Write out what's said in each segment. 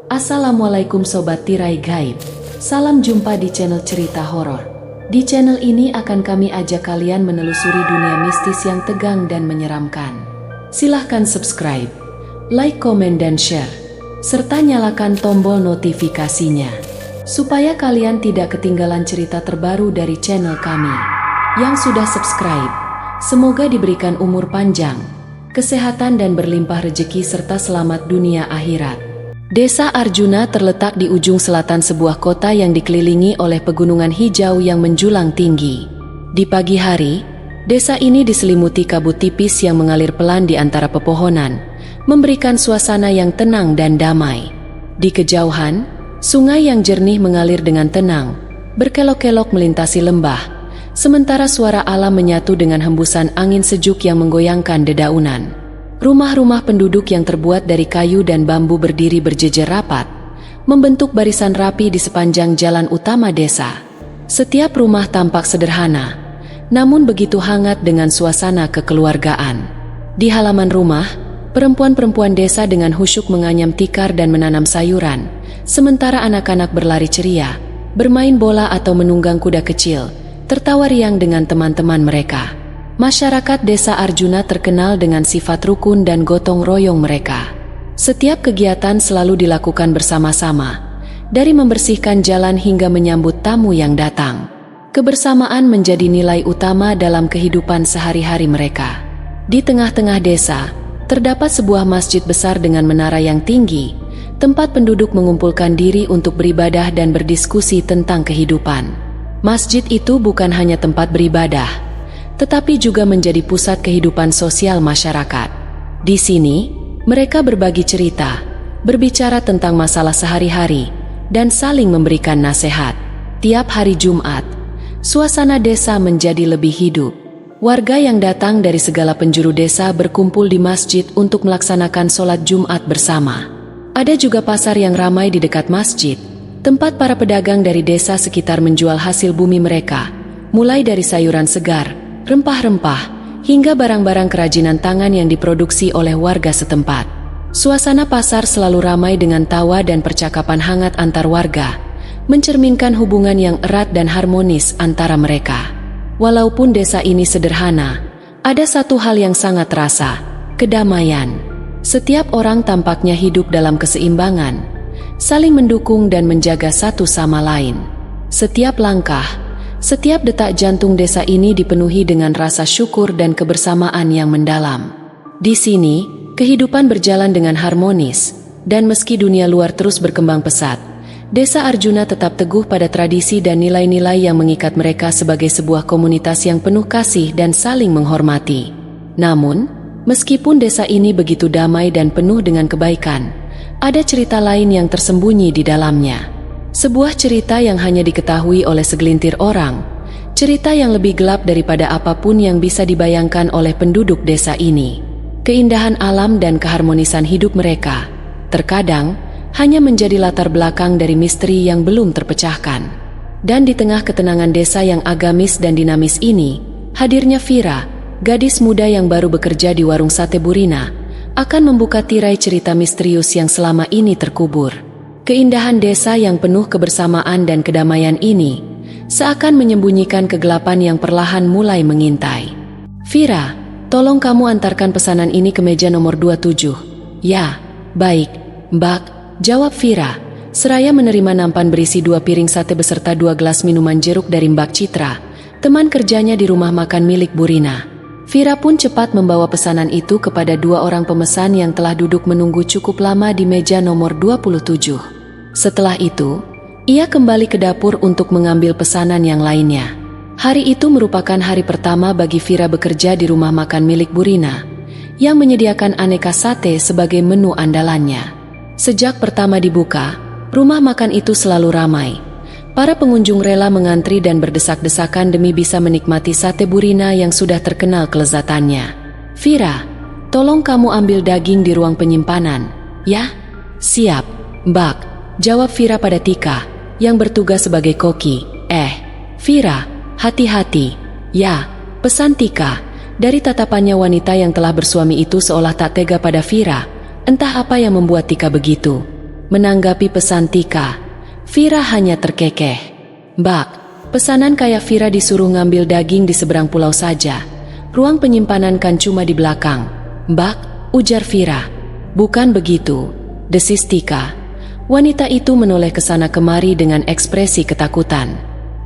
Assalamualaikum Sobat Tirai Gaib. Salam jumpa di channel cerita horor. Di channel ini akan kami ajak kalian menelusuri dunia mistis yang tegang dan menyeramkan. Silahkan subscribe, like, komen, dan share, serta nyalakan tombol notifikasinya, supaya kalian tidak ketinggalan cerita terbaru dari channel kami. Yang sudah subscribe, semoga diberikan umur panjang, kesehatan, dan berlimpah rezeki serta selamat dunia akhirat. Desa Arjuna terletak di ujung selatan sebuah kota yang dikelilingi oleh pegunungan hijau yang menjulang tinggi. Di pagi hari, desa ini diselimuti kabut tipis yang mengalir pelan di antara pepohonan, memberikan suasana yang tenang dan damai. Di kejauhan, sungai yang jernih mengalir dengan tenang, berkelok-kelok melintasi lembah, sementara suara alam menyatu dengan hembusan angin sejuk yang menggoyangkan dedaunan. Rumah-rumah penduduk yang terbuat dari kayu dan bambu berdiri berjejer rapat, membentuk barisan rapi di sepanjang jalan utama desa. Setiap rumah tampak sederhana, namun begitu hangat dengan suasana kekeluargaan. Di halaman rumah, perempuan-perempuan desa dengan khusyuk menganyam tikar dan menanam sayuran, sementara anak-anak berlari ceria, bermain bola atau menunggang kuda kecil, tertawa riang dengan teman-teman mereka. Masyarakat desa Arjuna terkenal dengan sifat rukun dan gotong royong mereka. Setiap kegiatan selalu dilakukan bersama-sama, dari membersihkan jalan hingga menyambut tamu yang datang. Kebersamaan menjadi nilai utama dalam kehidupan sehari-hari mereka. Di tengah-tengah desa, terdapat sebuah masjid besar dengan menara yang tinggi, tempat penduduk mengumpulkan diri untuk beribadah dan berdiskusi tentang kehidupan. Masjid itu bukan hanya tempat beribadah, tetapi juga menjadi pusat kehidupan sosial masyarakat. Di sini, mereka berbagi cerita, berbicara tentang masalah sehari-hari, dan saling memberikan nasihat. Tiap hari Jumat, suasana desa menjadi lebih hidup. Warga yang datang dari segala penjuru desa berkumpul di masjid untuk melaksanakan sholat Jumat bersama. Ada juga pasar yang ramai di dekat masjid, tempat para pedagang dari desa sekitar menjual hasil bumi mereka, mulai dari sayuran segar, rempah-rempah, hingga barang-barang kerajinan tangan yang diproduksi oleh warga setempat. Suasana pasar selalu ramai dengan tawa dan percakapan hangat antar warga, mencerminkan hubungan yang erat dan harmonis antara mereka. Walaupun desa ini sederhana, ada satu hal yang sangat terasa: kedamaian. Setiap orang tampaknya hidup dalam keseimbangan, saling mendukung dan menjaga satu sama lain. Setiap langkah, setiap detak jantung desa ini dipenuhi dengan rasa syukur dan kebersamaan yang mendalam. Di sini, kehidupan berjalan dengan harmonis, dan meski dunia luar terus berkembang pesat, desa Arjuna tetap teguh pada tradisi dan nilai-nilai yang mengikat mereka sebagai sebuah komunitas yang penuh kasih dan saling menghormati. Namun, meskipun desa ini begitu damai dan penuh dengan kebaikan, ada cerita lain yang tersembunyi di dalamnya. Sebuah cerita yang hanya diketahui oleh segelintir orang, cerita yang lebih gelap daripada apapun yang bisa dibayangkan oleh penduduk desa ini. Keindahan alam dan keharmonisan hidup mereka terkadang hanya menjadi latar belakang dari misteri yang belum terpecahkan. Dan di tengah ketenangan desa yang agamis dan dinamis ini, hadirnya Vira, gadis muda yang baru bekerja di warung sate Burina, akan membuka tirai cerita misterius yang selama ini terkubur. Keindahan desa yang penuh kebersamaan dan kedamaian ini seakan menyembunyikan kegelapan yang perlahan mulai mengintai. "Vira, tolong kamu antarkan pesanan ini ke meja nomor 27. "Ya, baik, Mbak," jawab Vira, seraya menerima nampan berisi 2 piring sate beserta 2 gelas minuman jeruk dari Mbak Citra, teman kerjanya di rumah makan milik Burina. Vira pun cepat membawa pesanan itu kepada 2 orang pemesan yang telah duduk menunggu cukup lama di meja nomor 27. Setelah itu, ia kembali ke dapur untuk mengambil pesanan yang lainnya. Hari itu merupakan hari pertama bagi Vira bekerja di rumah makan milik Burina, yang menyediakan aneka sate sebagai menu andalannya. Sejak pertama dibuka, rumah makan itu selalu ramai. Para pengunjung rela mengantri dan berdesak-desakan demi bisa menikmati sate Burina yang sudah terkenal kelezatannya. "Vira, tolong kamu ambil daging di ruang penyimpanan, ya?" "Siap, Mbak," jawab Vira pada Tika, yang bertugas sebagai koki. Vira, hati-hati." "Ya," pesan Tika. Dari tatapannya wanita yang telah bersuami itu seolah tak tega pada Vira, entah apa yang membuat Tika begitu. Menanggapi pesan Tika, Vira hanya terkekeh. "Mbak, pesanan kayak Vira disuruh ngambil daging di seberang pulau saja. Ruang penyimpanan kan cuma di belakang." "Mbak," ujar Vira. "Bukan begitu," desis Tika. Wanita itu menoleh ke sana kemari dengan ekspresi ketakutan.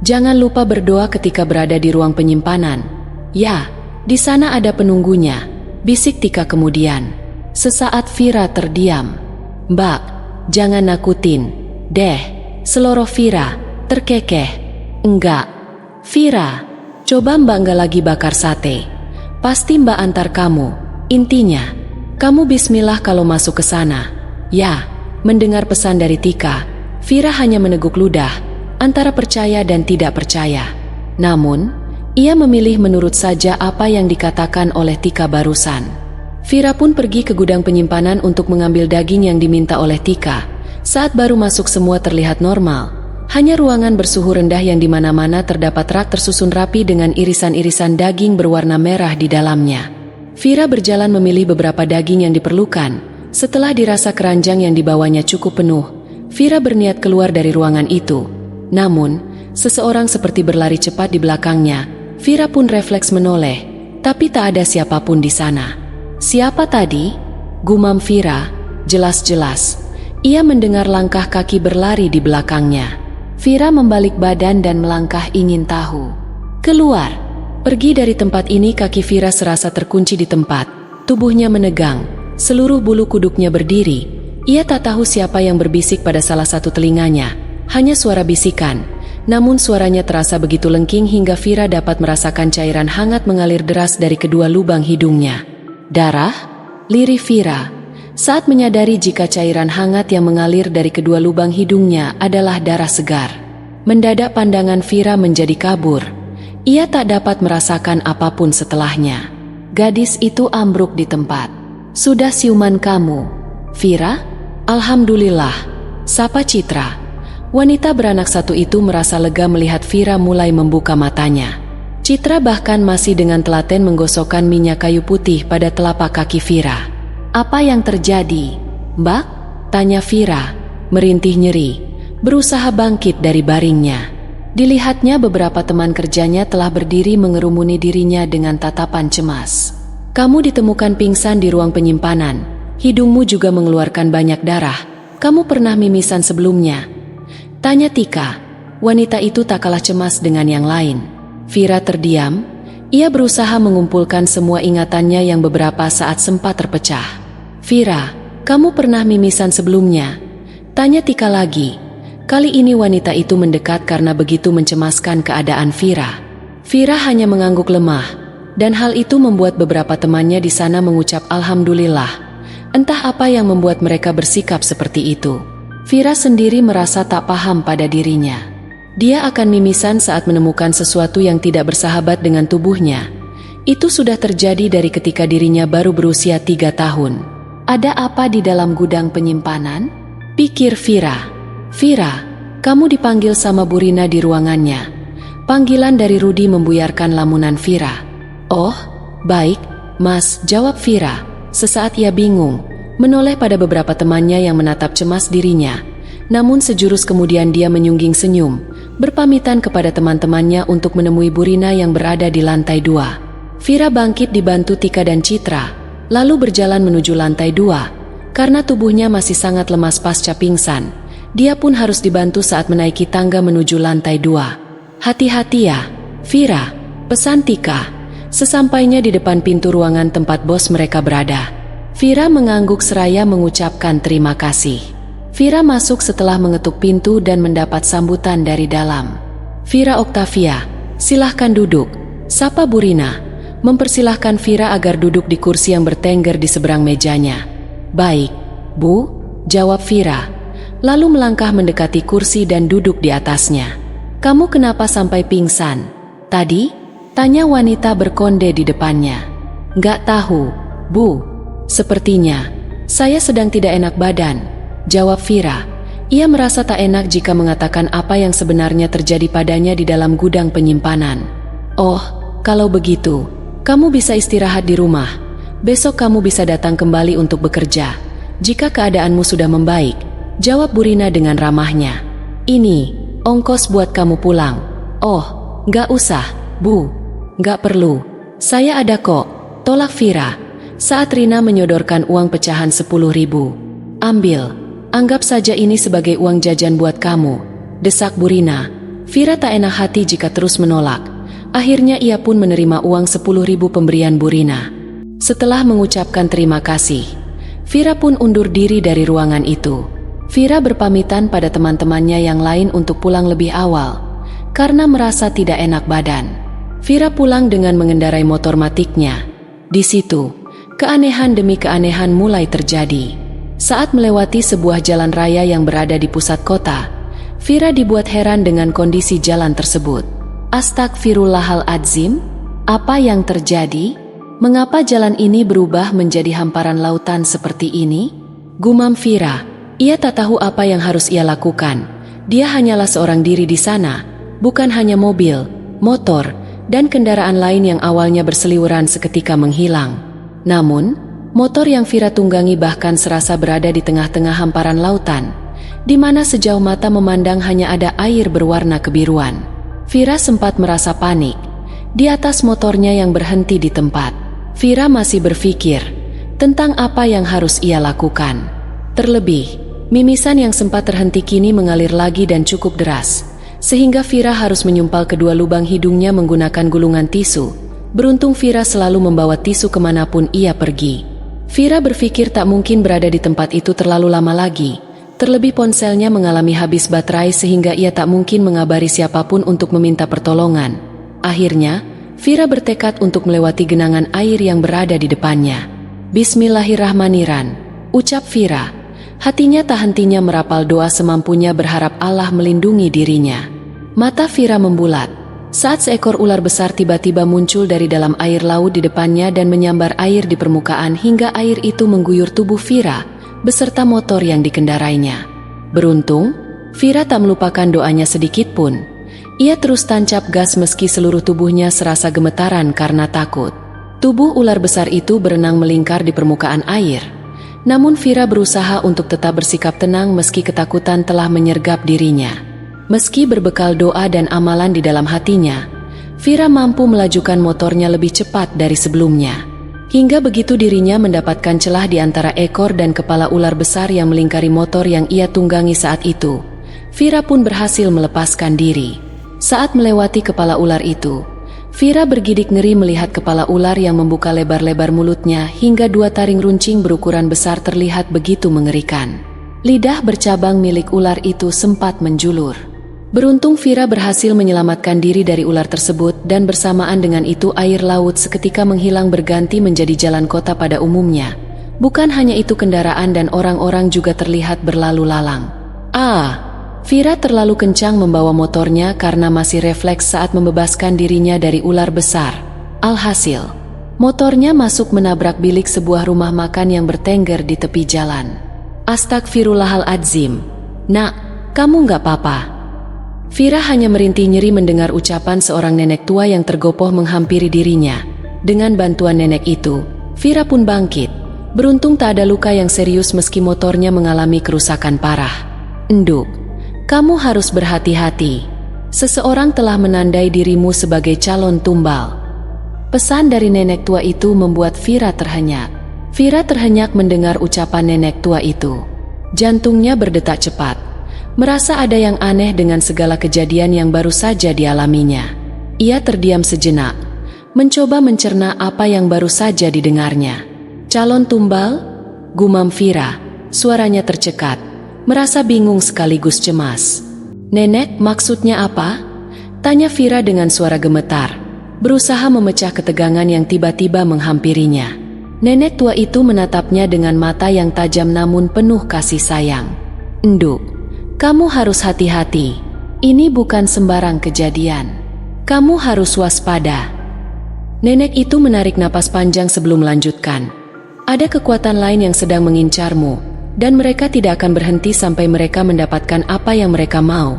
"Jangan lupa berdoa ketika berada di ruang penyimpanan." "Ya, di sana ada penunggunya," bisik Tika kemudian. Sesaat Vira terdiam. "Mbak, jangan nakutin deh," seloroh Vira, terkekeh. "Enggak, Vira, coba Mbak nggak lagi bakar sate. Pasti Mbak antar kamu. Intinya, kamu bismillah kalau masuk ke sana." "Ya." Mendengar pesan dari Tika, Vira hanya meneguk ludah, antara percaya dan tidak percaya. Namun, ia memilih menurut saja apa yang dikatakan oleh Tika barusan. Vira pun pergi ke gudang penyimpanan untuk mengambil daging yang diminta oleh Tika. Saat baru masuk semua terlihat normal. Hanya ruangan bersuhu rendah yang di mana-mana terdapat rak tersusun rapi dengan irisan-irisan daging berwarna merah di dalamnya. Vira berjalan memilih beberapa daging yang diperlukan. Setelah dirasa keranjang yang dibawanya cukup penuh, Vira berniat keluar dari ruangan itu. Namun, seseorang seperti berlari cepat di belakangnya. Vira pun refleks menoleh, tapi tak ada siapapun di sana. "Siapa tadi?" gumam Vira. Jelas-jelas, ia mendengar langkah kaki berlari di belakangnya. Vira membalik badan dan melangkah ingin tahu. "Keluar!" Pergi dari tempat ini, kaki Vira serasa terkunci di tempat. Tubuhnya menegang. Seluruh bulu kuduknya berdiri. Ia tak tahu siapa yang berbisik pada salah satu telinganya. Hanya suara bisikan. Namun suaranya terasa begitu lengking hingga Vira dapat merasakan cairan hangat mengalir deras dari kedua lubang hidungnya. "Darah?" lirih Vira. Saat menyadari jika cairan hangat yang mengalir dari kedua lubang hidungnya adalah darah segar. Mendadak pandangan Vira menjadi kabur. Ia tak dapat merasakan apapun setelahnya. Gadis itu ambruk di tempat. "Sudah siuman kamu, Vira?" "Alhamdulillah," sapa Citra. Wanita beranak satu itu merasa lega melihat Vira mulai membuka matanya. Citra bahkan masih dengan telaten menggosokkan minyak kayu putih pada telapak kaki Vira. "Apa yang terjadi, Mbak?" tanya Vira, merintih nyeri, berusaha bangkit dari baringnya. Dilihatnya beberapa teman kerjanya telah berdiri mengerumuni dirinya dengan tatapan cemas. "Kamu ditemukan pingsan di ruang penyimpanan. Hidungmu juga mengeluarkan banyak darah. Kamu pernah mimisan sebelumnya?" tanya Tika. Wanita itu tak kalah cemas dengan yang lain. Vira terdiam. Ia berusaha mengumpulkan semua ingatannya yang beberapa saat sempat terpecah. "Vira, kamu pernah mimisan sebelumnya?" tanya Tika lagi. Kali ini wanita itu mendekat karena begitu mencemaskan keadaan Vira. Vira hanya mengangguk lemah. Dan hal itu membuat beberapa temannya di sana mengucap alhamdulillah. Entah apa yang membuat mereka bersikap seperti itu. Vira sendiri merasa tak paham pada dirinya. Dia akan mimisan saat menemukan sesuatu yang tidak bersahabat dengan tubuhnya. Itu sudah terjadi dari ketika dirinya baru berusia 3 tahun. Ada apa di dalam gudang penyimpanan? Pikir Vira. "Vira, kamu dipanggil sama Bu Rina di ruangannya." Panggilan dari Rudi membuyarkan lamunan Vira. "Oh, baik, Mas," jawab Vira. Sesaat ia bingung, menoleh pada beberapa temannya yang menatap cemas dirinya. Namun sejurus kemudian dia menyungging senyum, berpamitan kepada teman-temannya untuk menemui Bu Rina yang berada di lantai 2. Vira bangkit dibantu Tika dan Citra, lalu berjalan menuju lantai 2. Karena tubuhnya masih sangat lemas pasca pingsan, dia pun harus dibantu saat menaiki tangga menuju lantai 2. "Hati-hati ya, Vira," pesan Tika. Sesampainya di depan pintu ruangan tempat bos mereka berada, Vira mengangguk seraya mengucapkan terima kasih. Vira masuk setelah mengetuk pintu dan mendapat sambutan dari dalam. "Vira Octavia, silahkan duduk," sapa Bu Rina, mempersilahkan Vira agar duduk di kursi yang bertengger di seberang mejanya. "Baik, Bu," jawab Vira, lalu melangkah mendekati kursi dan duduk di atasnya. "Kamu kenapa sampai pingsan tadi?" tanya wanita berkonde di depannya. "Nggak tahu, Bu. Sepertinya saya sedang tidak enak badan," jawab Vira. Ia merasa tak enak jika mengatakan apa yang sebenarnya terjadi padanya di dalam gudang penyimpanan. "Oh, kalau begitu, kamu bisa istirahat di rumah. Besok kamu bisa datang kembali untuk bekerja. Jika keadaanmu sudah membaik, jawab Burina dengan ramahnya. Ini, ongkos buat kamu pulang. Oh, gak usah, Bu. Gak perlu. Saya ada kok, tolak Vira. Saat Rina menyodorkan uang pecahan 10.000. Ambil, anggap saja ini sebagai uang jajan buat kamu, desak Burina. Vira tak enak hati jika terus menolak. Akhirnya ia pun menerima uang 10.000 pemberian Burina. Setelah mengucapkan terima kasih, Vira pun undur diri dari ruangan itu. Vira berpamitan pada teman-temannya yang lain untuk pulang lebih awal, karena merasa tidak enak badan. Vira pulang dengan mengendarai motor matiknya. Di situ, keanehan demi keanehan mulai terjadi. Saat melewati sebuah jalan raya yang berada di pusat kota, Vira dibuat heran dengan kondisi jalan tersebut. Astagfirullahaladzim, apa yang terjadi? Mengapa jalan ini berubah menjadi hamparan lautan seperti ini? Gumam Vira. Ia tak tahu apa yang harus ia lakukan. Dia hanyalah seorang diri di sana, bukan hanya mobil, motor, dan kendaraan lain yang awalnya berseliweran seketika menghilang. Namun, motor yang Vira tunggangi bahkan serasa berada di tengah-tengah hamparan lautan, di mana sejauh mata memandang hanya ada air berwarna kebiruan. Vira sempat merasa panik. Di atas motornya yang berhenti di tempat, Vira masih berpikir tentang apa yang harus ia lakukan. Terlebih, mimisan yang sempat terhenti kini mengalir lagi dan cukup deras, sehingga Vira harus menyumpal kedua lubang hidungnya menggunakan gulungan tisu. Beruntung Vira selalu membawa tisu kemanapun ia pergi. Vira berpikir tak mungkin berada di tempat itu terlalu lama lagi. Terlebih ponselnya mengalami habis baterai sehingga ia tak mungkin mengabari siapapun untuk meminta pertolongan. Akhirnya, Vira bertekad untuk melewati genangan air yang berada di depannya. Bismillahirrahmanirrahim, ucap Vira. Hatinya tak hentinya merapal doa semampunya berharap Allah melindungi dirinya. Mata Vira membulat saat seekor ular besar tiba-tiba muncul dari dalam air laut di depannya dan menyambar air di permukaan hingga air itu mengguyur tubuh Vira beserta motor yang dikendarainya. Beruntung, Vira tak melupakan doanya sedikit pun. Ia terus tancap gas meski seluruh tubuhnya serasa gemetaran karena takut. Tubuh ular besar itu berenang melingkar di permukaan air. Namun Vira berusaha untuk tetap bersikap tenang meski ketakutan telah menyergap dirinya. Meski berbekal doa dan amalan di dalam hatinya, Vira mampu melajukan motornya lebih cepat dari sebelumnya. Hingga begitu dirinya mendapatkan celah di antara ekor dan kepala ular besar yang melingkari motor yang ia tunggangi saat itu. Vira pun berhasil melepaskan diri. Saat melewati kepala ular itu, Vira bergidik ngeri melihat kepala ular yang membuka lebar-lebar mulutnya hingga 2 taring runcing berukuran besar terlihat begitu mengerikan. Lidah bercabang milik ular itu sempat menjulur. Beruntung Vira berhasil menyelamatkan diri dari ular tersebut dan bersamaan dengan itu air laut seketika menghilang berganti menjadi jalan kota pada umumnya. Bukan hanya itu, kendaraan dan orang-orang juga terlihat berlalu lalang. Vira terlalu kencang membawa motornya karena masih refleks saat membebaskan dirinya dari ular besar. Alhasil, motornya masuk menabrak bilik sebuah rumah makan yang bertengger di tepi jalan. Astagfirullahaladzim. Nak, kamu nggak apa-apa? Vira hanya merintih nyeri mendengar ucapan seorang nenek tua yang tergopoh menghampiri dirinya. Dengan bantuan nenek itu, Vira pun bangkit. Beruntung tak ada luka yang serius meski motornya mengalami kerusakan parah. Enduk, kamu harus berhati-hati. Seseorang telah menandai dirimu sebagai calon tumbal. Pesan dari nenek tua itu membuat Vira terhenyak. Vira terhenyak mendengar ucapan nenek tua itu. Jantungnya berdetak cepat. Merasa ada yang aneh dengan segala kejadian yang baru saja dialaminya. Ia terdiam sejenak, mencoba mencerna apa yang baru saja didengarnya. Calon tumbal? Gumam Vira, suaranya tercekat. Merasa bingung sekaligus cemas. Nenek, maksudnya apa? Tanya Vira dengan suara gemetar, berusaha memecah ketegangan yang tiba-tiba menghampirinya. Nenek tua itu menatapnya dengan mata yang tajam namun penuh kasih sayang. Enduk, kamu harus hati-hati. Ini bukan sembarang kejadian. Kamu harus waspada. Nenek itu menarik napas panjang sebelum melanjutkan. Ada kekuatan lain yang sedang mengincarmu, dan mereka tidak akan berhenti sampai mereka mendapatkan apa yang mereka mau.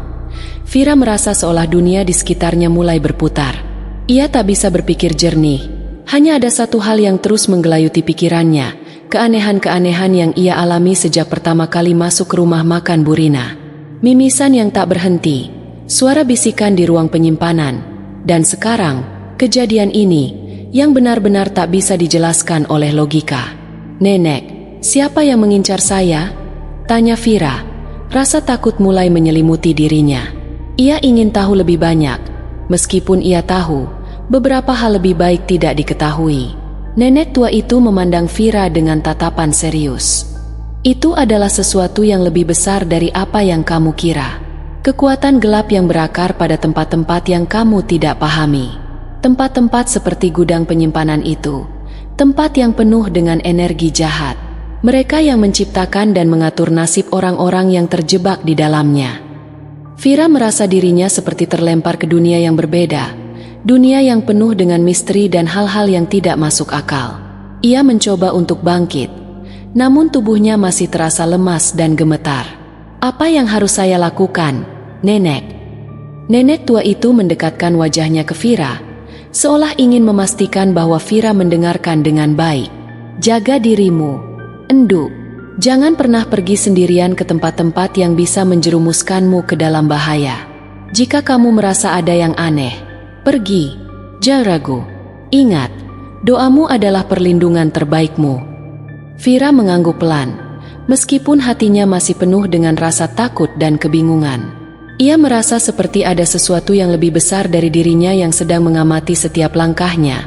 Vira merasa seolah dunia di sekitarnya mulai berputar. Ia tak bisa berpikir jernih. Hanya ada satu hal yang terus menggelayuti pikirannya. keanehan-keanehan yang ia alami sejak pertama kali masuk ke rumah makan Bu Rina. Mimisan yang tak berhenti, suara bisikan di ruang penyimpanan, dan sekarang, kejadian ini, yang benar-benar tak bisa dijelaskan oleh logika. "Nenek, siapa yang mengincar saya?" tanya Vira. Rasa takut mulai menyelimuti dirinya. Ia ingin tahu lebih banyak, meskipun ia tahu, beberapa hal lebih baik tidak diketahui. Nenek tua itu memandang Vira dengan tatapan serius. "Itu adalah sesuatu yang lebih besar dari apa yang kamu kira. Kekuatan gelap yang berakar pada tempat-tempat yang kamu tidak pahami. Tempat-tempat seperti gudang penyimpanan itu, tempat yang penuh dengan energi jahat. Mereka yang menciptakan dan mengatur nasib orang-orang yang terjebak di dalamnya." Vira merasa dirinya seperti terlempar ke dunia yang berbeda. Dunia yang penuh dengan misteri dan hal-hal yang tidak masuk akal. Ia mencoba untuk bangkit, namun tubuhnya masih terasa lemas dan gemetar. "Apa yang harus saya lakukan, Nenek?" Nenek tua itu mendekatkan wajahnya ke Vira, seolah ingin memastikan bahwa Vira mendengarkan dengan baik. "Jaga dirimu, Endu. Jangan pernah pergi sendirian ke tempat-tempat yang bisa menjerumuskanmu ke dalam bahaya. Jika kamu merasa ada yang aneh, pergi, jangan ragu. Ingat, doamu adalah perlindungan terbaikmu." Vira mengangguk pelan, meskipun hatinya masih penuh dengan rasa takut dan kebingungan. Ia merasa seperti ada sesuatu yang lebih besar dari dirinya yang sedang mengamati setiap langkahnya,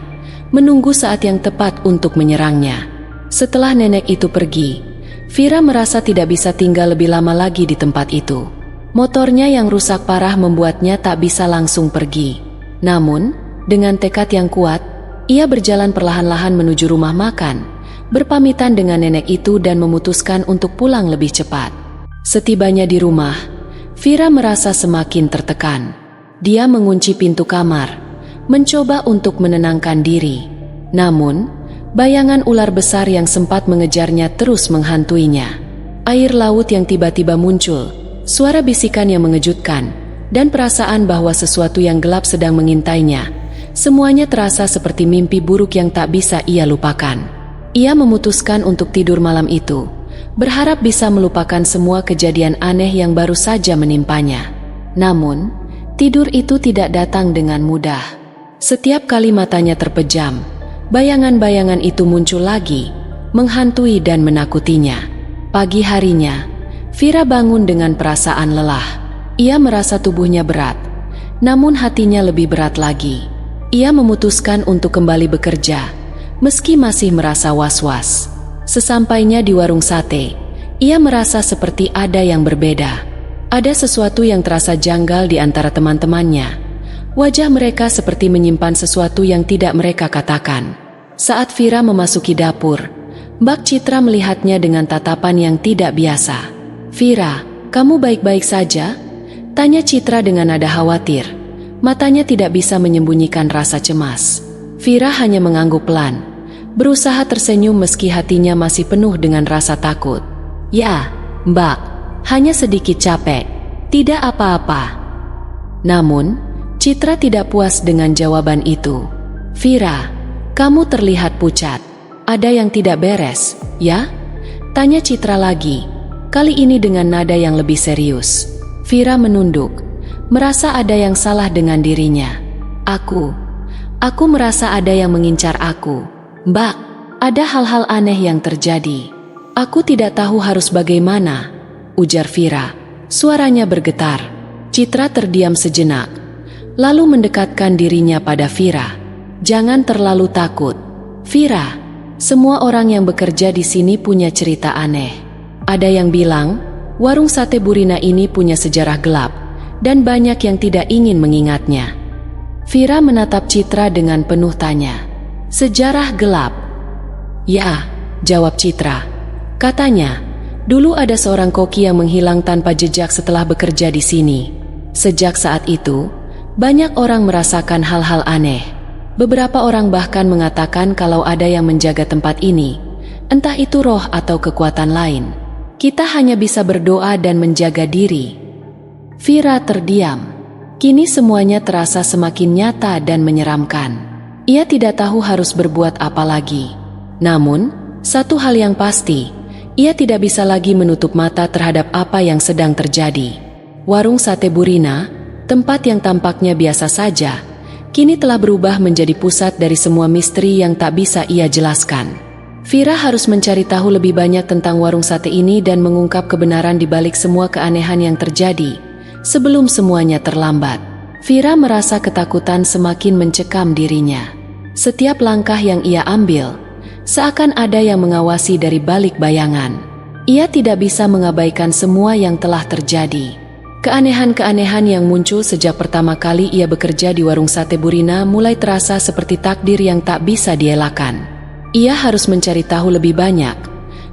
menunggu saat yang tepat untuk menyerangnya. Setelah nenek itu pergi, Vira merasa tidak bisa tinggal lebih lama lagi di tempat itu. Motornya yang rusak parah membuatnya tak bisa langsung pergi. Namun, dengan tekad yang kuat, ia berjalan perlahan-lahan menuju rumah makan, berpamitan dengan nenek itu dan memutuskan untuk pulang lebih cepat. Setibanya di rumah, Vira merasa semakin tertekan. Dia mengunci pintu kamar, mencoba untuk menenangkan diri. Namun, bayangan ular besar yang sempat mengejarnya terus menghantuinya. Air laut yang tiba-tiba muncul, suara bisikan yang mengejutkan, dan perasaan bahwa sesuatu yang gelap sedang mengintainya. Semuanya terasa seperti mimpi buruk yang tak bisa ia lupakan. Ia memutuskan untuk tidur malam itu, berharap bisa melupakan semua kejadian aneh yang baru saja menimpanya. Namun, tidur itu tidak datang dengan mudah. Setiap kali matanya terpejam, bayangan-bayangan itu muncul lagi, menghantui dan menakutinya. Pagi harinya, Vira bangun dengan perasaan lelah. Ia merasa tubuhnya berat, namun hatinya lebih berat lagi. Ia memutuskan untuk kembali bekerja, meski masih merasa was-was. Sesampainya di warung sate, ia merasa seperti ada yang berbeda. Ada sesuatu yang terasa janggal di antara teman-temannya. Wajah mereka seperti menyimpan sesuatu yang tidak mereka katakan. Saat Vira memasuki dapur, Mbak Citra melihatnya dengan tatapan yang tidak biasa. "Vira, kamu baik-baik saja?" tanya Citra dengan nada khawatir. Matanya tidak bisa menyembunyikan rasa cemas. Vira hanya mengangguk pelan, berusaha tersenyum meski hatinya masih penuh dengan rasa takut. "Ya, Mbak, hanya sedikit capek. Tidak apa-apa." Namun, Citra tidak puas dengan jawaban itu. "Vira, kamu terlihat pucat. Ada yang tidak beres, ya?" tanya Citra lagi, kali ini dengan nada yang lebih serius. Vira menunduk, merasa ada yang salah dengan dirinya. Aku merasa ada yang mengincar aku. Mbak, ada hal-hal aneh yang terjadi. Aku tidak tahu harus bagaimana," ujar Vira. Suaranya bergetar. Citra terdiam sejenak, lalu mendekatkan dirinya pada Vira. "Jangan terlalu takut, Vira. Semua orang yang bekerja di sini punya cerita aneh. Ada yang bilang, warung sate Bu Rina ini punya sejarah gelap, dan banyak yang tidak ingin mengingatnya." Vira menatap Citra dengan penuh tanya. "Sejarah gelap?" "Ya," jawab Citra. "Katanya, dulu ada seorang koki yang menghilang tanpa jejak setelah bekerja di sini. Sejak saat itu, banyak orang merasakan hal-hal aneh. Beberapa orang bahkan mengatakan kalau ada yang menjaga tempat ini, entah itu roh atau kekuatan lain. Kita hanya bisa berdoa dan menjaga diri." Vira terdiam. Kini semuanya terasa semakin nyata dan menyeramkan. Ia tidak tahu harus berbuat apa lagi. Namun, Satu hal yang pasti, ia tidak bisa lagi menutup mata terhadap apa yang sedang terjadi. Warung sate Burina, tempat yang tampaknya biasa saja, kini telah berubah menjadi pusat dari semua misteri yang tak bisa ia jelaskan. Vira harus mencari tahu lebih banyak tentang warung sate ini dan mengungkap kebenaran di balik semua keanehan yang terjadi, sebelum semuanya terlambat. Vira merasa ketakutan semakin mencekam dirinya. Setiap langkah yang ia ambil, seakan ada yang mengawasi dari balik bayangan. Ia tidak bisa mengabaikan semua yang telah terjadi. Keanehan-keanehan yang muncul sejak pertama kali ia bekerja di warung sate Burina mulai terasa seperti takdir yang tak bisa dielakkan. Ia harus mencari tahu lebih banyak,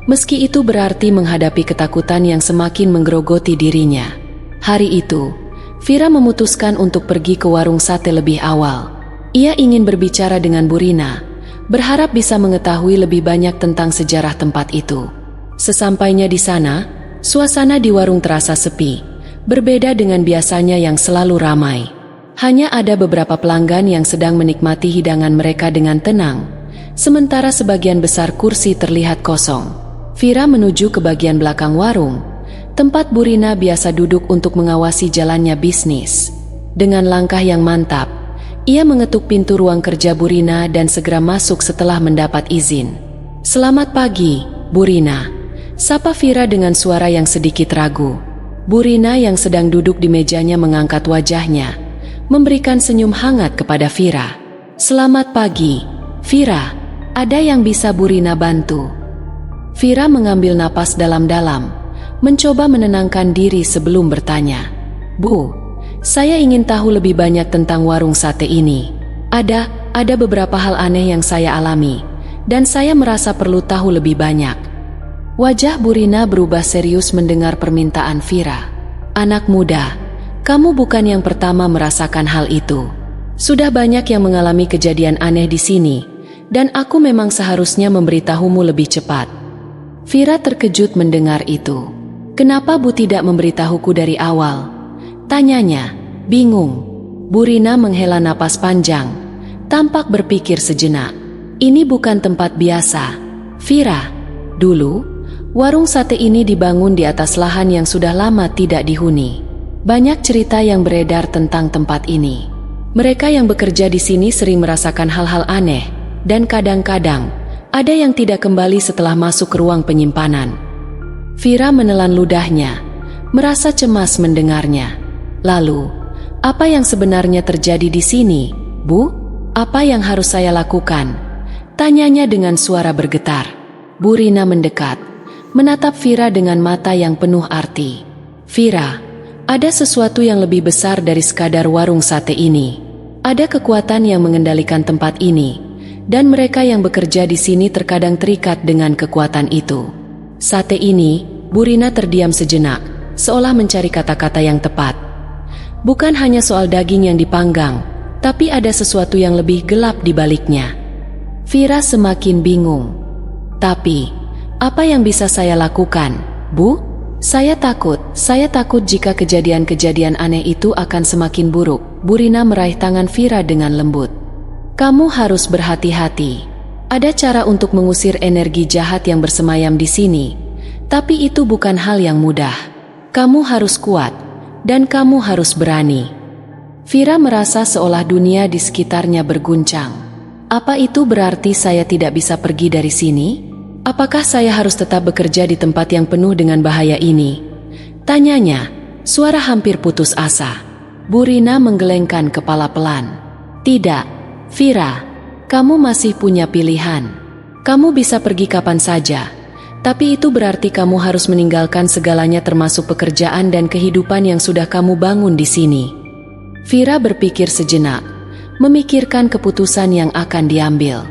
meski itu berarti menghadapi ketakutan yang semakin menggerogoti dirinya. Hari itu, Vira memutuskan untuk pergi ke warung sate lebih awal. Ia ingin berbicara dengan Burina, berharap bisa mengetahui lebih banyak tentang sejarah tempat itu. Sesampainya di sana, suasana di warung terasa sepi, berbeda dengan biasanya yang selalu ramai. Hanya ada beberapa pelanggan yang sedang menikmati hidangan mereka dengan tenang, sementara sebagian besar kursi terlihat kosong. Vira menuju ke bagian belakang warung, tempat Burina biasa duduk untuk mengawasi jalannya bisnis. Dengan langkah yang mantap, ia mengetuk pintu ruang kerja Burina dan segera masuk setelah mendapat izin. "Selamat pagi, Burina," sapa Vira dengan suara yang sedikit ragu. Burina yang sedang duduk di mejanya mengangkat wajahnya, memberikan senyum hangat kepada Vira. "Selamat pagi, Vira. Ada yang bisa Burina bantu?" Vira mengambil napas dalam-dalam, mencoba menenangkan diri sebelum bertanya. "Bu, saya ingin tahu lebih banyak tentang warung sate ini. Ada beberapa hal aneh yang saya alami, dan saya merasa perlu tahu lebih banyak." Wajah Burina berubah serius mendengar permintaan Vira. "Anak muda, kamu bukan yang pertama merasakan hal itu. Sudah banyak yang mengalami kejadian aneh di sini, dan aku memang seharusnya memberitahumu lebih cepat." Vira terkejut mendengar itu. "Kenapa Bu tidak memberitahuku dari awal?" tanyanya, bingung. Burina menghela napas panjang, tampak berpikir sejenak. "Ini bukan tempat biasa, Vira. Dulu, warung sate ini dibangun di atas lahan yang sudah lama tidak dihuni. Banyak cerita yang beredar tentang tempat ini. Mereka yang bekerja di sini sering merasakan hal-hal aneh, dan kadang-kadang ada yang tidak kembali setelah masuk ke ruang penyimpanan." Vira menelan ludahnya, merasa cemas mendengarnya. "Lalu, apa yang sebenarnya terjadi di sini, Bu? Apa yang harus saya lakukan?" tanyanya dengan suara bergetar. Burina mendekat, menatap Vira dengan mata yang penuh arti. "Vira, ada sesuatu yang lebih besar dari sekadar warung sate ini. Ada kekuatan yang mengendalikan tempat ini, dan mereka yang bekerja di sini terkadang terikat dengan kekuatan itu." "Sate ini," Burina terdiam sejenak, seolah mencari kata-kata yang tepat. "Bukan hanya soal daging yang dipanggang, tapi ada sesuatu yang lebih gelap di baliknya." Vira semakin bingung. "Tapi, apa yang bisa saya lakukan, Bu? Saya takut jika kejadian-kejadian aneh itu akan semakin buruk." Burina meraih tangan Vira dengan lembut. "Kamu harus berhati-hati. Ada cara untuk mengusir energi jahat yang bersemayam di sini, tapi itu bukan hal yang mudah. Kamu harus kuat, dan kamu harus berani." Vira merasa seolah dunia di sekitarnya berguncang. "Apa itu berarti saya tidak bisa pergi dari sini? Apakah saya harus tetap bekerja di tempat yang penuh dengan bahaya ini?" tanyanya, suara hampir putus asa. Burina menggelengkan kepala pelan. "Tidak, Vira, kamu masih punya pilihan. Kamu bisa pergi kapan saja, tapi itu berarti kamu harus meninggalkan segalanya termasuk pekerjaan dan kehidupan yang sudah kamu bangun di sini." Vira berpikir sejenak, memikirkan keputusan yang akan diambil.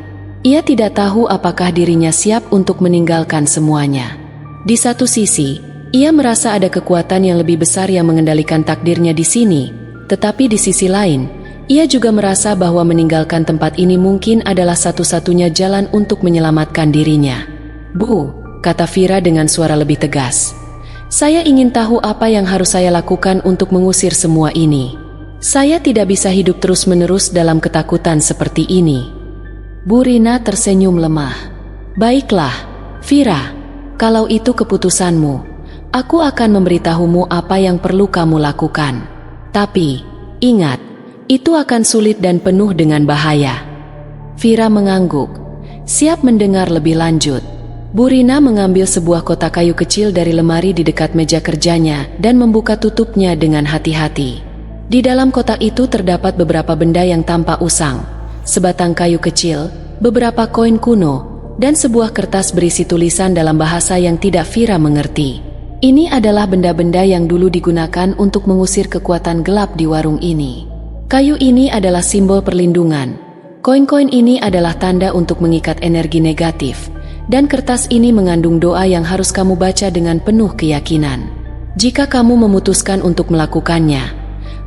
Ia tidak tahu apakah dirinya siap untuk meninggalkan semuanya. Di satu sisi, ia merasa ada kekuatan yang lebih besar yang mengendalikan takdirnya di sini, tetapi di sisi lain, ia juga merasa bahwa meninggalkan tempat ini mungkin adalah satu-satunya jalan untuk menyelamatkan dirinya. "Bu," kata Vira dengan suara lebih tegas, "saya ingin tahu apa yang harus saya lakukan untuk mengusir semua ini. Saya tidak bisa hidup terus-menerus dalam ketakutan seperti ini." Burina tersenyum lemah. "Baiklah, Vira, kalau itu keputusanmu, aku akan memberitahumu apa yang perlu kamu lakukan. Tapi, ingat, itu akan sulit dan penuh dengan bahaya. Vira mengangguk, siap mendengar lebih lanjut. Burina mengambil sebuah kotak kayu kecil dari lemari di dekat meja kerjanya dan membuka tutupnya dengan hati-hati. Di dalam kotak itu terdapat beberapa benda yang tampak usang, sebatang kayu kecil, beberapa koin kuno, dan sebuah kertas berisi tulisan dalam bahasa yang tidak Vira mengerti. Ini adalah benda-benda yang dulu digunakan untuk mengusir kekuatan gelap di warung ini. Kayu ini adalah simbol perlindungan. Koin-koin ini adalah tanda untuk mengikat energi negatif. Dan kertas ini mengandung doa yang harus kamu baca dengan penuh keyakinan. Jika kamu memutuskan untuk melakukannya,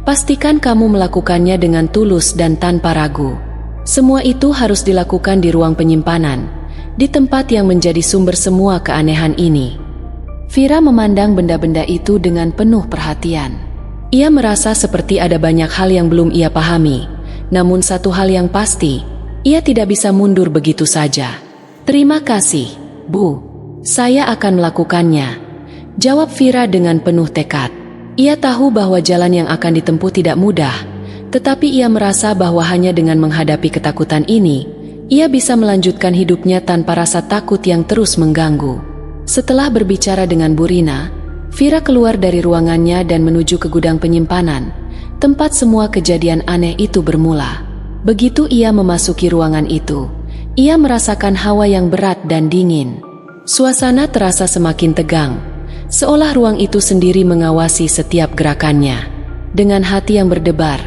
pastikan kamu melakukannya dengan tulus dan tanpa ragu. Semua itu harus dilakukan di ruang penyimpanan, di tempat yang menjadi sumber semua keanehan ini. Vira memandang benda-benda itu dengan penuh perhatian. Ia merasa seperti ada banyak hal yang belum ia pahami, namun satu hal yang pasti, ia tidak bisa mundur begitu saja. Terima kasih, Bu. Saya akan melakukannya, jawab Vira dengan penuh tekad. Ia tahu bahwa jalan yang akan ditempuh tidak mudah, tetapi ia merasa bahwa hanya dengan menghadapi ketakutan ini, ia bisa melanjutkan hidupnya tanpa rasa takut yang terus mengganggu. Setelah berbicara dengan Burina, Vira keluar dari ruangannya dan menuju ke gudang penyimpanan, tempat semua kejadian aneh itu bermula. Begitu ia memasuki ruangan itu, ia merasakan hawa yang berat dan dingin. Suasana terasa semakin tegang, seolah ruang itu sendiri mengawasi setiap gerakannya. Dengan hati yang berdebar,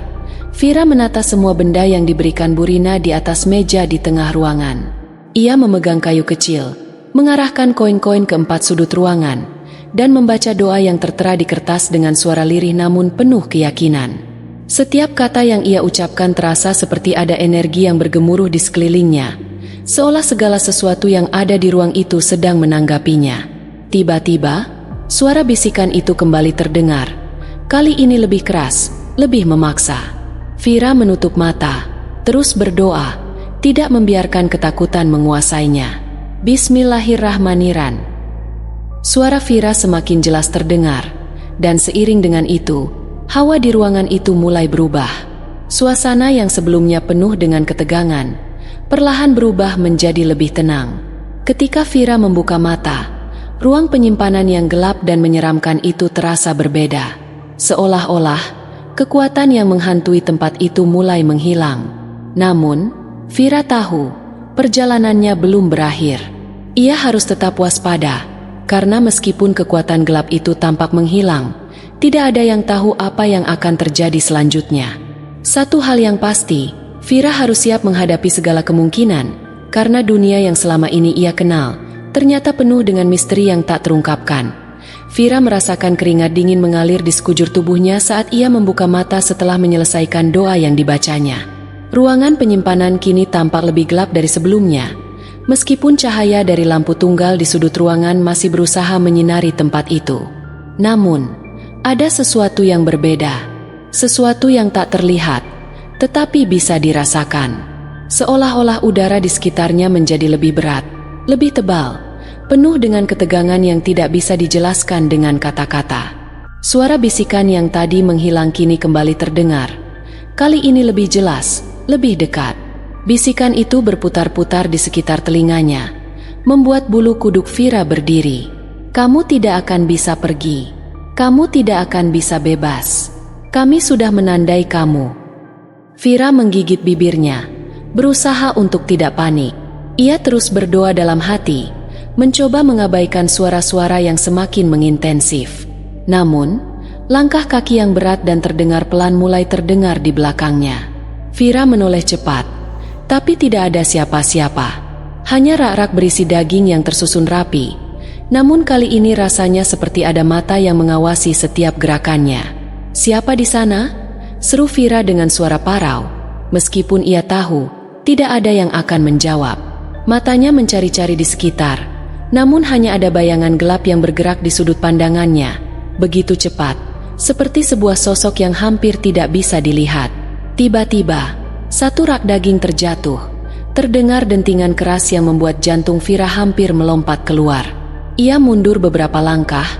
Vira menata semua benda yang diberikan Burina di atas meja di tengah ruangan. Ia memegang kayu kecil, mengarahkan koin-koin ke 4 sudut ruangan, dan membaca doa yang tertera di kertas dengan suara lirih namun penuh keyakinan. Setiap kata yang ia ucapkan terasa seperti ada energi yang bergemuruh di sekelilingnya, seolah segala sesuatu yang ada di ruang itu sedang menanggapinya. Tiba-tiba, suara bisikan itu kembali terdengar. Kali ini lebih keras, lebih memaksa. Vira menutup mata, terus berdoa, tidak membiarkan ketakutan menguasainya. Bismillahirrahmanirrahim. Suara Vira semakin jelas terdengar, dan seiring dengan itu, hawa di ruangan itu mulai berubah. Suasana yang sebelumnya penuh dengan ketegangan, perlahan berubah menjadi lebih tenang. Ketika Vira membuka mata, ruang penyimpanan yang gelap dan menyeramkan itu terasa berbeda. Seolah-olah, kekuatan yang menghantui tempat itu mulai menghilang. Namun, Vira tahu, perjalanannya belum berakhir. Ia harus tetap waspada, karena meskipun kekuatan gelap itu tampak menghilang, tidak ada yang tahu apa yang akan terjadi selanjutnya. Satu hal yang pasti, Vira harus siap menghadapi segala kemungkinan, karena dunia yang selama ini ia kenal, ternyata penuh dengan misteri yang tak terungkapkan. Vira merasakan keringat dingin mengalir di sekujur tubuhnya saat ia membuka mata setelah menyelesaikan doa yang dibacanya. Ruangan penyimpanan kini tampak lebih gelap dari sebelumnya, meskipun cahaya dari lampu tunggal di sudut ruangan masih berusaha menyinari tempat itu. Namun, ada sesuatu yang berbeda, sesuatu yang tak terlihat, tetapi bisa dirasakan. Seolah-olah udara di sekitarnya menjadi lebih berat, lebih tebal, penuh dengan ketegangan yang tidak bisa dijelaskan dengan kata-kata. Suara bisikan yang tadi menghilang kini kembali terdengar. Kali ini lebih jelas, lebih dekat. Bisikan itu berputar-putar di sekitar telinganya, membuat bulu kuduk Vira berdiri. Kamu tidak akan bisa pergi. Kamu tidak akan bisa bebas. Kami sudah menandai kamu. Vira menggigit bibirnya, berusaha untuk tidak panik. Ia terus berdoa dalam hati, mencoba mengabaikan suara-suara yang semakin mengintensif. Namun, langkah kaki yang berat dan terdengar pelan mulai terdengar di belakangnya. Vira menoleh cepat, tapi tidak ada siapa-siapa. Hanya rak-rak berisi daging yang tersusun rapi. Namun kali ini rasanya seperti ada mata yang mengawasi setiap gerakannya. Siapa di sana? Seru Vira dengan suara parau. Meskipun ia tahu, tidak ada yang akan menjawab. Matanya mencari-cari di sekitar, namun hanya ada bayangan gelap yang bergerak di sudut pandangannya. Begitu cepat, seperti sebuah sosok yang hampir tidak bisa dilihat. Tiba-tiba, satu rak daging terjatuh, Terdengar dentingan keras yang membuat jantung Vira hampir melompat keluar. Ia mundur beberapa langkah,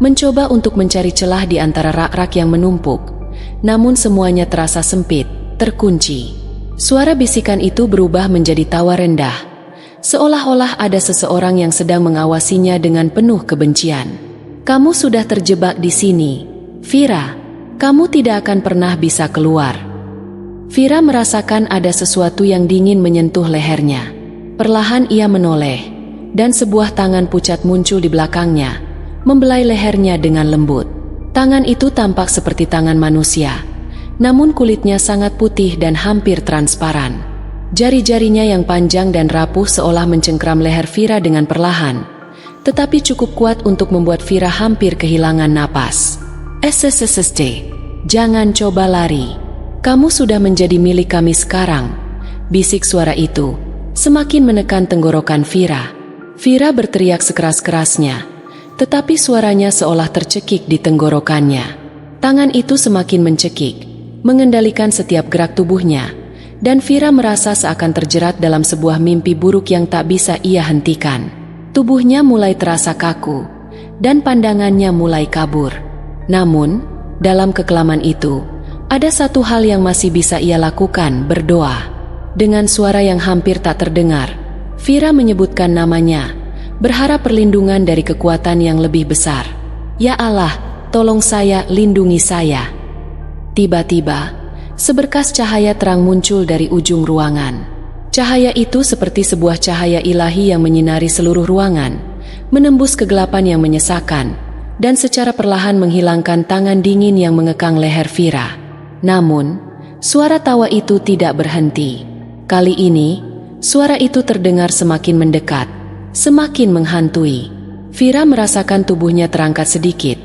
mencoba untuk mencari celah di antara rak-rak yang menumpuk. Namun semuanya terasa sempit, terkunci. Suara bisikan itu berubah menjadi tawa rendah, seolah-olah ada seseorang yang sedang mengawasinya dengan penuh kebencian. Kamu sudah terjebak di sini, Vira. Kamu tidak akan pernah bisa keluar. Vira merasakan ada sesuatu yang dingin menyentuh lehernya. Perlahan ia menoleh, dan sebuah tangan pucat muncul di belakangnya, membelai lehernya dengan lembut. Tangan itu tampak seperti tangan manusia, namun kulitnya sangat putih dan hampir transparan. Jari-jarinya yang panjang dan rapuh seolah mencengkram leher Vira dengan perlahan, tetapi cukup kuat untuk membuat Vira hampir kehilangan napas. "SSSSD, jangan coba lari. Kamu sudah menjadi milik kami sekarang," bisik suara itu, semakin menekan tenggorokan Vira. Vira berteriak sekeras-kerasnya, tetapi suaranya seolah tercekik di tenggorokannya. Tangan itu semakin mencekik, mengendalikan setiap gerak tubuhnya, dan Vira merasa seakan terjerat dalam sebuah mimpi buruk yang tak bisa ia hentikan. Tubuhnya mulai terasa kaku, dan pandangannya mulai kabur. Namun, dalam kekelaman itu, ada satu hal yang masih bisa ia lakukan, berdoa. Dengan suara yang hampir tak terdengar, Vira menyebutkan namanya, berharap perlindungan dari kekuatan yang lebih besar. "Ya Allah, tolong saya, lindungi saya." Tiba-tiba, seberkas cahaya terang muncul dari ujung ruangan. Cahaya itu seperti sebuah cahaya ilahi yang menyinari seluruh ruangan, menembus kegelapan yang menyesakan, dan secara perlahan menghilangkan tangan dingin yang mengekang leher Vira. Namun, suara tawa itu tidak berhenti. Kali ini, suara itu terdengar semakin mendekat, semakin menghantui. Vira merasakan tubuhnya terangkat sedikit,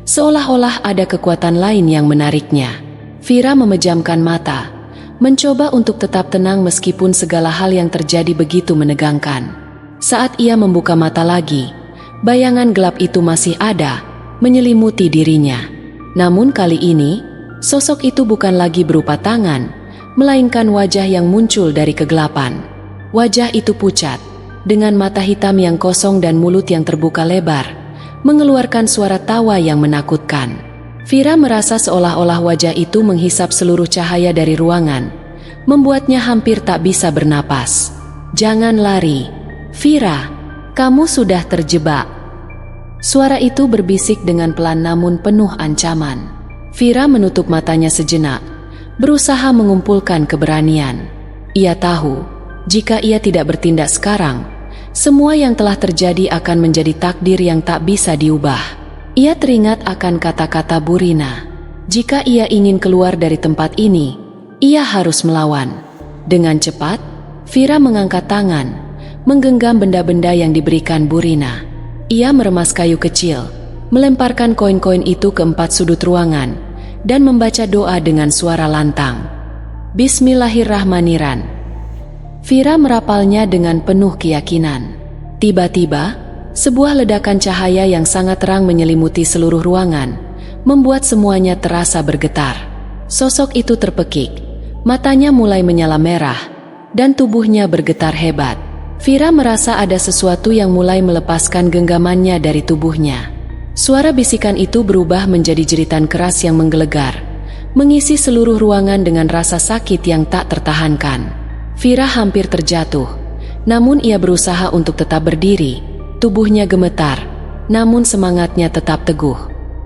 seolah-olah ada kekuatan lain yang menariknya. Vira memejamkan mata, mencoba untuk tetap tenang meskipun segala hal yang terjadi begitu menegangkan. Saat ia membuka mata lagi, bayangan gelap itu masih ada, menyelimuti dirinya. Namun kali ini, sosok itu bukan lagi berupa tangan, melainkan wajah yang muncul dari kegelapan. Wajah itu pucat, dengan mata hitam yang kosong dan mulut yang terbuka lebar, mengeluarkan suara tawa yang menakutkan. Vira merasa seolah-olah wajah itu menghisap seluruh cahaya dari ruangan, membuatnya hampir tak bisa bernapas. "Jangan lari, Vira, kamu sudah terjebak." Suara itu berbisik dengan pelan namun penuh ancaman. Vira menutup matanya sejenak, berusaha mengumpulkan keberanian. Ia tahu, jika ia tidak bertindak sekarang, semua yang telah terjadi akan menjadi takdir yang tak bisa diubah. Ia teringat akan kata-kata Burina. Jika ia ingin keluar dari tempat ini, ia harus melawan. Dengan cepat, Vira mengangkat tangan, menggenggam benda-benda yang diberikan Burina. Ia meremas kayu kecil, melemparkan koin-koin itu ke 4 sudut ruangan, dan membaca doa dengan suara lantang. "Bismillahirrahmanirrahim." Vira merapalnya dengan penuh keyakinan. Tiba-tiba, sebuah ledakan cahaya yang sangat terang menyelimuti seluruh ruangan, membuat semuanya terasa bergetar. Sosok itu terpekik, matanya mulai menyala merah, dan tubuhnya bergetar hebat. Vira merasa ada sesuatu yang mulai melepaskan genggamannya dari tubuhnya. Suara bisikan itu berubah menjadi jeritan keras yang menggelegar, mengisi seluruh ruangan dengan rasa sakit yang tak tertahankan. Vira hampir terjatuh, namun ia berusaha untuk tetap berdiri. Tubuhnya gemetar, namun semangatnya tetap teguh.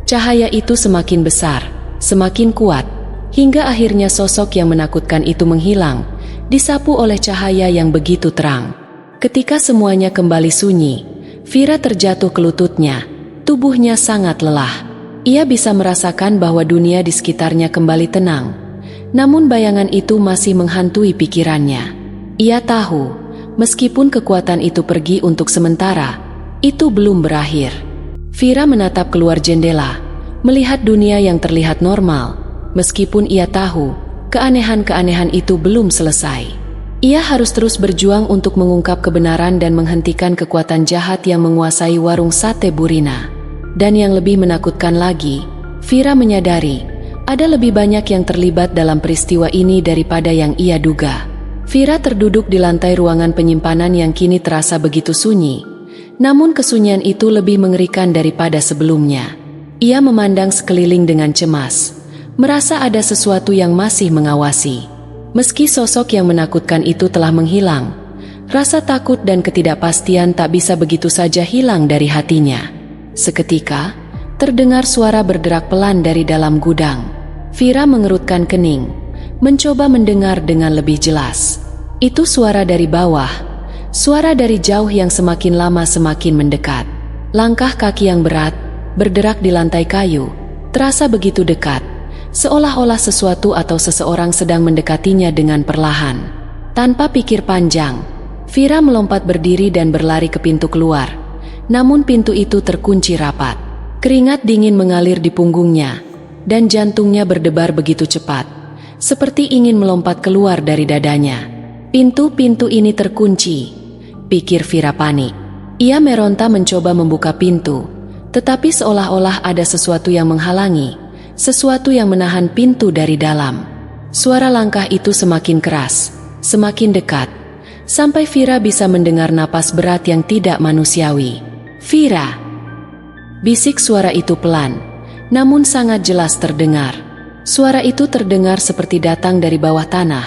Cahaya itu semakin besar, semakin kuat, hingga akhirnya sosok yang menakutkan itu menghilang, disapu oleh cahaya yang begitu terang. Ketika semuanya kembali sunyi, Vira terjatuh ke lututnya. Tubuhnya sangat lelah. Ia bisa merasakan bahwa dunia di sekitarnya kembali tenang, namun bayangan itu masih menghantui pikirannya. Ia tahu, meskipun kekuatan itu pergi untuk sementara, itu belum berakhir. Vira menatap keluar jendela, melihat dunia yang terlihat normal, meskipun ia tahu, keanehan-keanehan itu belum selesai. Ia harus terus berjuang untuk mengungkap kebenaran dan menghentikan kekuatan jahat yang menguasai warung sate Burina. Dan yang lebih menakutkan lagi, Vira menyadari, ada lebih banyak yang terlibat dalam peristiwa ini daripada yang ia duga. Vira terduduk di lantai ruangan penyimpanan yang kini terasa begitu sunyi. Namun kesunyian itu lebih mengerikan daripada sebelumnya. Ia memandang sekeliling dengan cemas, merasa ada sesuatu yang masih mengawasi. Meski sosok yang menakutkan itu telah menghilang, rasa takut dan ketidakpastian tak bisa begitu saja hilang dari hatinya. Seketika, terdengar suara berderak pelan dari dalam gudang. Vira mengerutkan kening, mencoba mendengar dengan lebih jelas. Itu suara dari bawah. Suara dari jauh yang semakin lama semakin mendekat. Langkah kaki yang berat, berderak di lantai kayu, terasa begitu dekat, seolah-olah sesuatu atau seseorang sedang mendekatinya dengan perlahan. Tanpa pikir panjang, Vira melompat berdiri dan berlari ke pintu keluar. Namun pintu itu terkunci rapat. Keringat dingin mengalir di punggungnya, dan jantungnya berdebar begitu cepat, seperti ingin melompat keluar dari dadanya. Pintu-pintu ini terkunci, pikir Vira panik. Ia meronta mencoba membuka pintu, tetapi seolah-olah ada sesuatu yang menghalangi, sesuatu yang menahan pintu dari dalam. Suara langkah itu semakin keras, semakin dekat, sampai Vira bisa mendengar napas berat yang tidak manusiawi. "Vira!" Bisik suara itu pelan, namun sangat jelas terdengar. Suara itu terdengar seperti datang dari bawah tanah,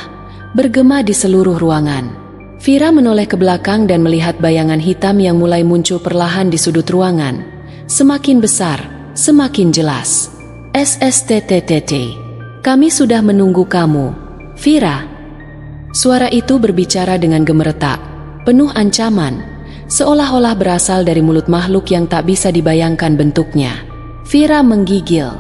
bergema di seluruh ruangan. Vira menoleh ke belakang dan melihat bayangan hitam yang mulai muncul perlahan di sudut ruangan. Semakin besar, semakin jelas. "SSTTTT, kami sudah menunggu kamu, Vira." Suara itu berbicara dengan gemeretak, penuh ancaman, seolah-olah berasal dari mulut makhluk yang tak bisa dibayangkan bentuknya. Vira menggigil.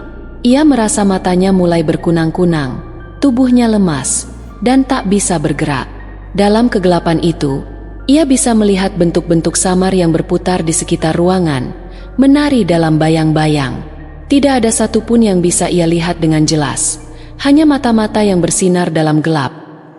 Ia merasa matanya mulai berkunang-kunang, tubuhnya lemas, dan tak bisa bergerak. Dalam kegelapan itu, ia bisa melihat bentuk-bentuk samar yang berputar di sekitar ruangan, menari dalam bayang-bayang. Tidak ada satupun yang bisa ia lihat dengan jelas, hanya mata-mata yang bersinar dalam gelap,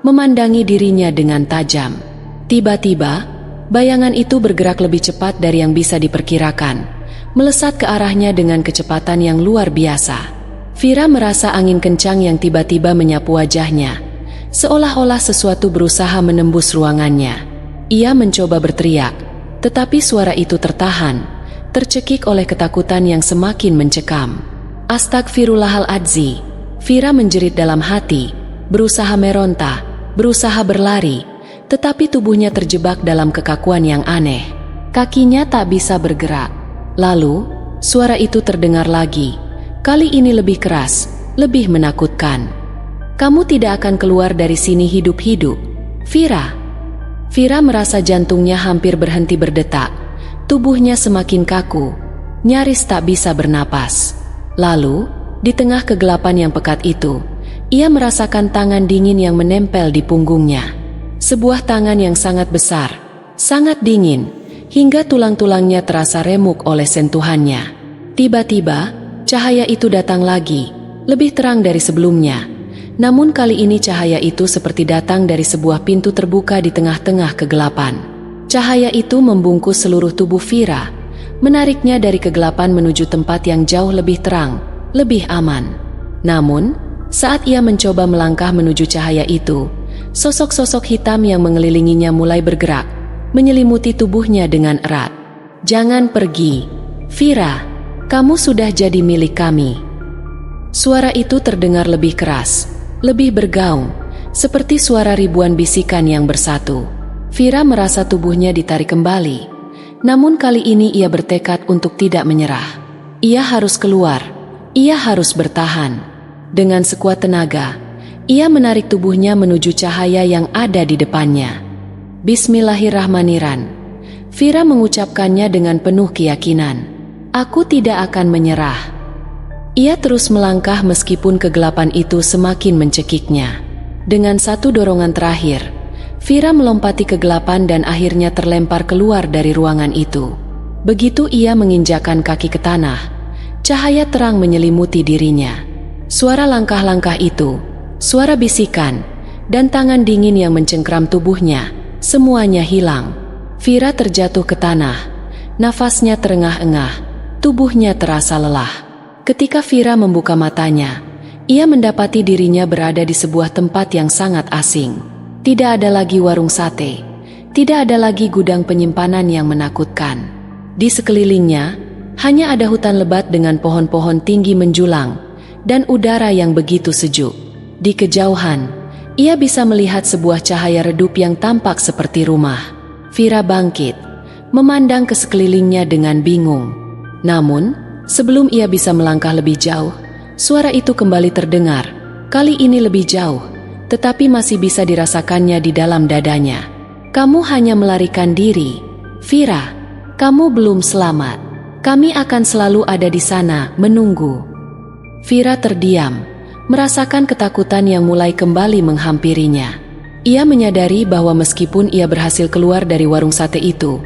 memandangi dirinya dengan tajam. Tiba-tiba, bayangan itu bergerak lebih cepat dari yang bisa diperkirakan, melesat ke arahnya dengan kecepatan yang luar biasa. Vira merasa angin kencang yang tiba-tiba menyapu wajahnya, seolah-olah sesuatu berusaha menembus ruangannya. Ia mencoba berteriak, tetapi suara itu tertahan, tercekik oleh ketakutan yang semakin mencekam. "Astagfirullahaladzim," Vira menjerit dalam hati, berusaha meronta, berusaha berlari, tetapi tubuhnya terjebak dalam kekakuan yang aneh. Kakinya tak bisa bergerak. Lalu, suara itu terdengar lagi, kali ini lebih keras, lebih menakutkan. "Kamu tidak akan keluar dari sini hidup-hidup, Vira." Vira merasa jantungnya hampir berhenti berdetak, tubuhnya semakin kaku, nyaris tak bisa bernapas. Lalu, di tengah kegelapan yang pekat itu, ia merasakan tangan dingin yang menempel di punggungnya. Sebuah tangan yang sangat besar, sangat dingin, hingga tulang-tulangnya terasa remuk oleh sentuhannya. Tiba-tiba, cahaya itu datang lagi, lebih terang dari sebelumnya. Namun kali ini cahaya itu seperti datang dari sebuah pintu terbuka di tengah-tengah kegelapan. Cahaya itu membungkus seluruh tubuh Vira, menariknya dari kegelapan menuju tempat yang jauh lebih terang, lebih aman. Namun, saat ia mencoba melangkah menuju cahaya itu, sosok-sosok hitam yang mengelilinginya mulai bergerak, menyelimuti tubuhnya dengan erat. "Jangan pergi, Vira, kamu sudah jadi milik kami." Suara itu terdengar lebih keras, lebih bergaung, seperti suara ribuan bisikan yang bersatu. Vira merasa tubuhnya ditarik kembali, namun kali ini ia bertekad untuk tidak menyerah. Ia harus keluar, ia harus bertahan. Dengan sekuat tenaga, ia menarik tubuhnya menuju cahaya yang ada di depannya. "Bismillahirrahmanirrahim," Vira mengucapkannya dengan penuh keyakinan. "Aku tidak akan menyerah." Ia terus melangkah meskipun kegelapan itu semakin mencekiknya. Dengan satu dorongan terakhir, Vira melompati kegelapan dan akhirnya terlempar keluar dari ruangan itu. Begitu ia menginjakkan kaki ke tanah, cahaya terang menyelimuti dirinya. Suara langkah-langkah itu, suara bisikan, dan tangan dingin yang mencengkram tubuhnya, semuanya hilang. Vira terjatuh ke tanah, nafasnya terengah-engah, tubuhnya terasa lelah. Ketika Vira membuka matanya, ia mendapati dirinya berada di sebuah tempat yang sangat asing. Tidak ada lagi warung sate. Tidak ada lagi gudang penyimpanan yang menakutkan. Di sekelilingnya, hanya ada hutan lebat dengan pohon-pohon tinggi menjulang, dan udara yang begitu sejuk. Di kejauhan, ia bisa melihat sebuah cahaya redup yang tampak seperti rumah. Vira bangkit, memandang ke sekelilingnya dengan bingung. Namun, sebelum ia bisa melangkah lebih jauh, suara itu kembali terdengar, kali ini lebih jauh, tetapi masih bisa dirasakannya di dalam dadanya. Kamu hanya melarikan diri, Vira. Kamu belum selamat. Kami akan selalu ada di sana, menunggu. Vira terdiam, merasakan ketakutan yang mulai kembali menghampirinya. Ia menyadari bahwa meskipun ia berhasil keluar dari warung sate itu,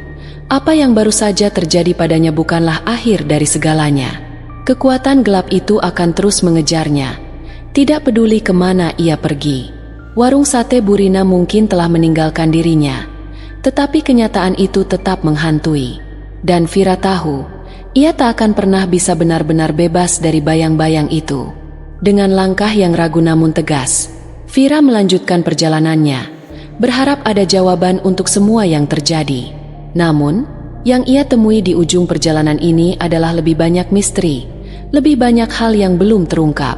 apa yang baru saja terjadi padanya bukanlah akhir dari segalanya. Kekuatan gelap itu akan terus mengejarnya, tidak peduli kemana ia pergi. Warung sate Burina mungkin telah meninggalkan dirinya, tetapi kenyataan itu tetap menghantui. Dan Vira tahu, ia tak akan pernah bisa benar-benar bebas dari bayang-bayang itu. Dengan langkah yang ragu namun tegas, Vira melanjutkan perjalanannya, berharap ada jawaban untuk semua yang terjadi. Namun, yang ia temui di ujung perjalanan ini adalah lebih banyak misteri, lebih banyak hal yang belum terungkap.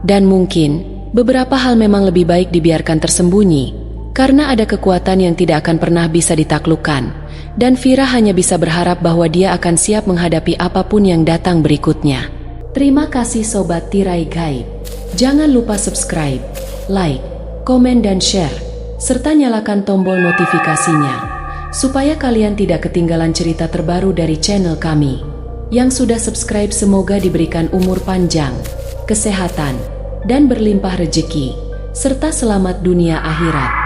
Dan mungkin, beberapa hal memang lebih baik dibiarkan tersembunyi, karena ada kekuatan yang tidak akan pernah bisa ditaklukkan, dan Vira hanya bisa berharap bahwa dia akan siap menghadapi apapun yang datang berikutnya. Terima kasih Sobat Tirai Gaib. Jangan lupa subscribe, like, komen dan share, serta nyalakan tombol notifikasinya, supaya kalian tidak ketinggalan cerita terbaru dari channel kami. Yang sudah subscribe semoga diberikan umur panjang, kesehatan, dan berlimpah rejeki, serta selamat dunia akhirat.